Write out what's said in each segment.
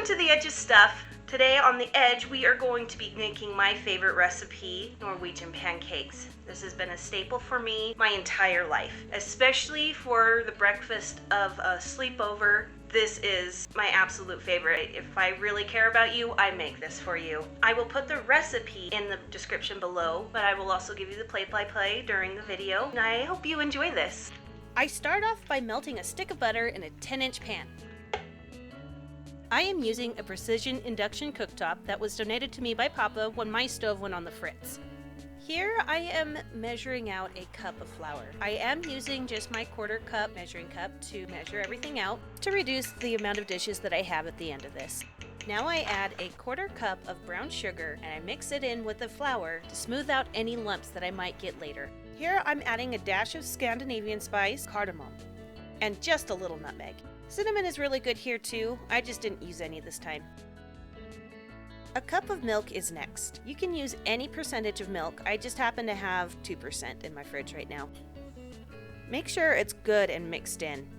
Welcome to The Edge's Stuff. Today on The Edge we are going to be making my favorite recipe, Norwegian pancakes. This has been a staple for me my entire life, especially for the breakfast of a sleepover. This is my absolute favorite. If I really care about you, I make this for you. I will put the recipe in the description below, but I will also give you the play-by-play during the video, and I hope you enjoy this. I start off by melting a stick of butter in a 10-inch pan. I am using a precision induction cooktop that was donated to me by Papa when my stove went on the fritz. Here I am measuring out a cup of flour. I am using just my 1/4 cup measuring cup to measure everything out to reduce the amount of dishes that I have at the end of this. Now I add a 1/4 cup of brown sugar and I mix it in with the flour to smooth out any lumps that I might get later. Here I'm adding a dash of Scandinavian spice, cardamom, and just a little nutmeg. Cinnamon is really good here too, I just didn't use any this time. A cup of milk is next. You can use any percentage of milk, I just happen to have 2% in my fridge right now. Make sure it's good and mixed in.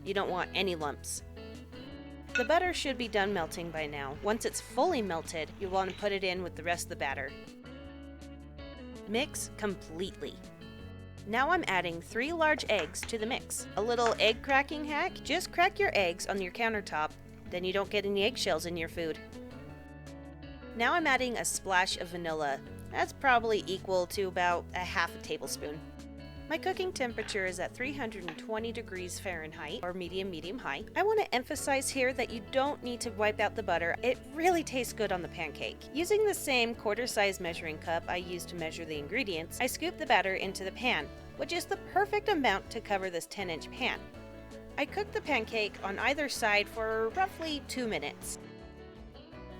You don't want any lumps. The butter should be done melting by now. Once it's fully melted, you want to put it in with the rest of the batter. Mix completely. Now I'm adding 3 large eggs to the mix. A little egg cracking hack, just crack your eggs on your countertop, then you don't get any eggshells in your food. Now I'm adding a splash of vanilla. That's probably equal to about a 1/2 tablespoon. My cooking temperature is at 320 degrees Fahrenheit, or medium high. I want to emphasize here that you don't need to wipe out the butter. It really tastes good on the pancake. Using the same 1/4 size measuring cup I used to measure the ingredients, I scoop the batter into the pan, which is the perfect amount to cover this 10-inch pan. I cook the pancake on either side for roughly 2 minutes.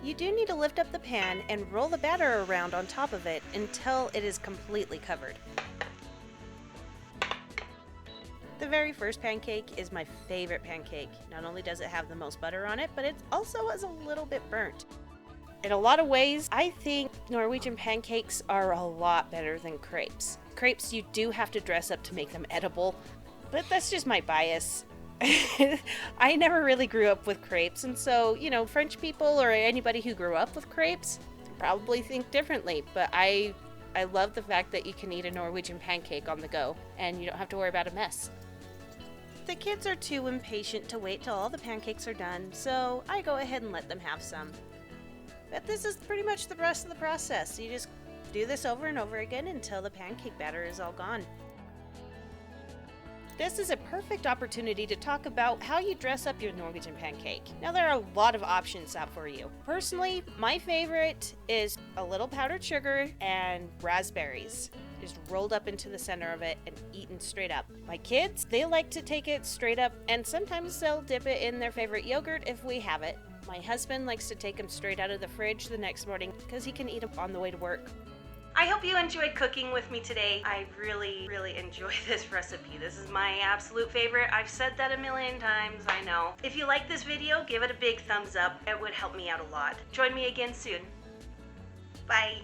You do need to lift up the pan and roll the batter around on top of it until it is completely covered. The very first pancake is my favorite pancake. Not only does it have the most butter on it, but it also is a little bit burnt. In a lot of ways, I think Norwegian pancakes are a lot better than crepes. Crepes, you do have to dress up to make them edible, but that's just my bias. I never really grew up with crepes, and so, French people or anybody who grew up with crepes probably think differently, but I love the fact that you can eat a Norwegian pancake on the go, and you don't have to worry about a mess. The kids are too impatient to wait till all the pancakes are done, so I go ahead and let them have some. But this is pretty much the rest of the process. You just do this over and over again until the pancake batter is all gone. This is a perfect opportunity to talk about how you dress up your Norwegian pancake. Now there are a lot of options out for you. Personally, my favorite is a little powdered sugar and raspberries, just rolled up into the center of it and eaten straight up. My kids, they like to take it straight up, and sometimes they'll dip it in their favorite yogurt if we have it. My husband likes to take them straight out of the fridge the next morning because he can eat them on the way to work. I hope you enjoyed cooking with me today. I really enjoy this recipe. This is my absolute favorite. I've said that a million times, I know. If you like this video, give it a big thumbs up. It would help me out a lot. Join me again soon. Bye.